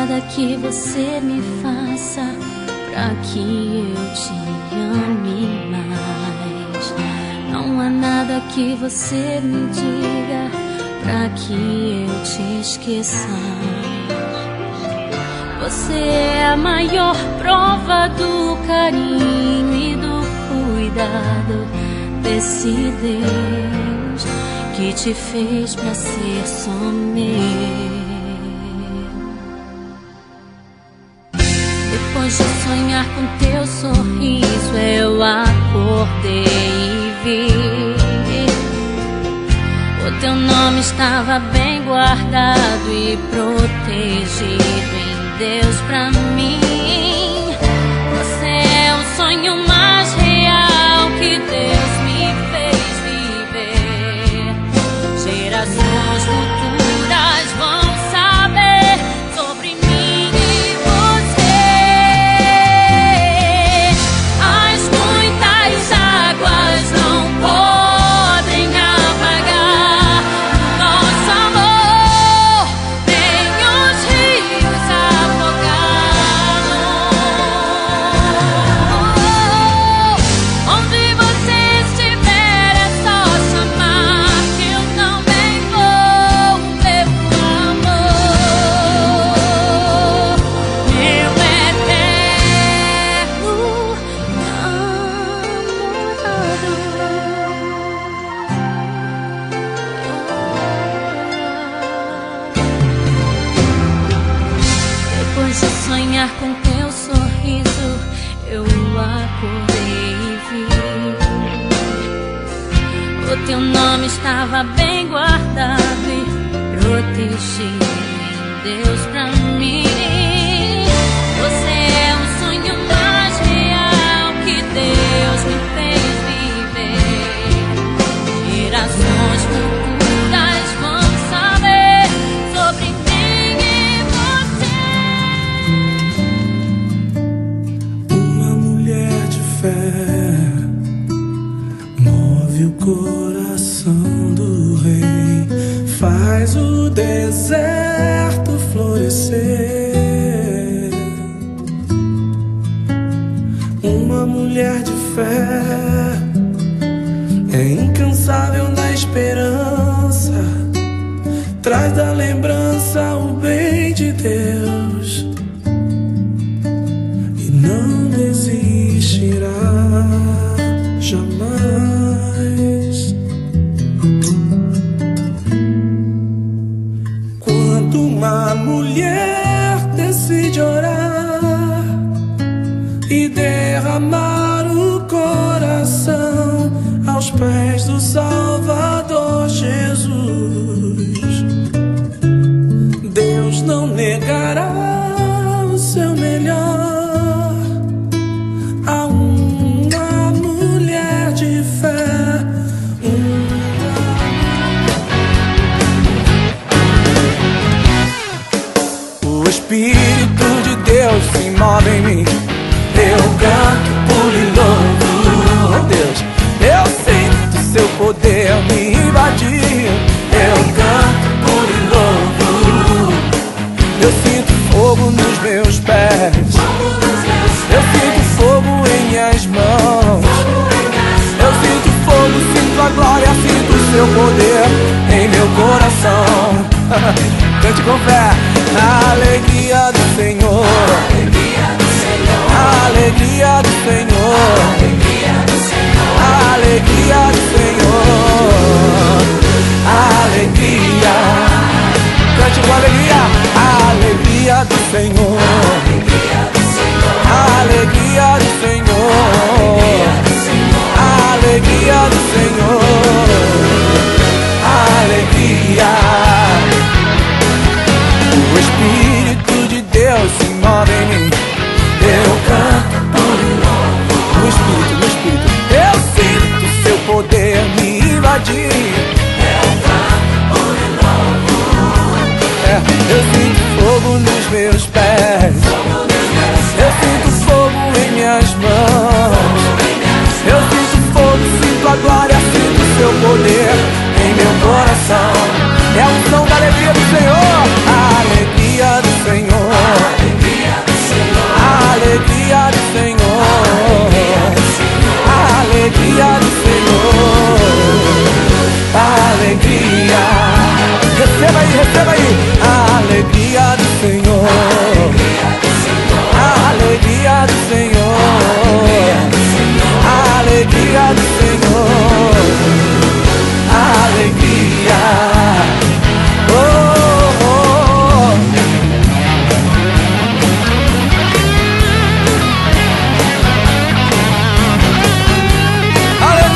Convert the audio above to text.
nada que você me faça pra que eu te ame mais. Não há nada que você me diga pra que eu te esqueça. Você é a maior prova do carinho e do cuidado desse Deus que te fez pra ser só meu. Depois de sonhar com teu sorriso, eu acordei e vi o teu nome estava bem guardado e protegido em Deus pra mim. Você é o sonho mais real que Deus me fez viver. Gerações futuras vão saber sobre mim e você. As muitas águas não podem apagar nosso amor, nem os rios afogá-lo. Onde você estiver é só chamar que eu também vou, meu amor, meu eterno Depois de sonhar com teu sorriso, eu acordei e vi o teu nome estava bem guardado e protegido em Deus pra mim. Você é o sonho mais real que Deus me fez viver. Gerações futuras vão saber sobre mim e você. Uma mulher de fé move o coração do rei, faz o deserto florescer. Uma mulher de fé é incansável na esperança, traz da lembrança o bem de Deus e não desistirá jamais. Quando uma mulher decide orar e derramar o coração aos pés do Salvador Jesus, Deus não negará o seu melhor a uma mulher de fé. O Espírito de Deus se move em mim, eu canto, pulo e louvo a Deus. Eu sinto seu poder me invadir, eu canto, pulo e louvo. Eu sinto fogo nos meus pés, eu sinto fogo em minhas mãos. Eu sinto fogo, sinto a glória, sinto o seu poder em meu coração. Cante com fé, a alegria do Senhor, a alegria do Senhor, a alegria do Senhor, a alegria. Cante com alegria, a alegria do Senhor, a alegria do Senhor, a alegria do Senhor, a alegria. O Espírito de Deus se move em mim, eu canto, pulo e louvo. No Espírito, eu sinto seu poder me invadir. Eu canto, pulo e louvo. Eu sinto fogo nos meus pés, eu sinto fogo em minhas mãos. Eu sinto fogo, sinto a glória, sinto seu poder em meu coração. É a unção da alegria do Senhor, a alegria do Senhor. alegria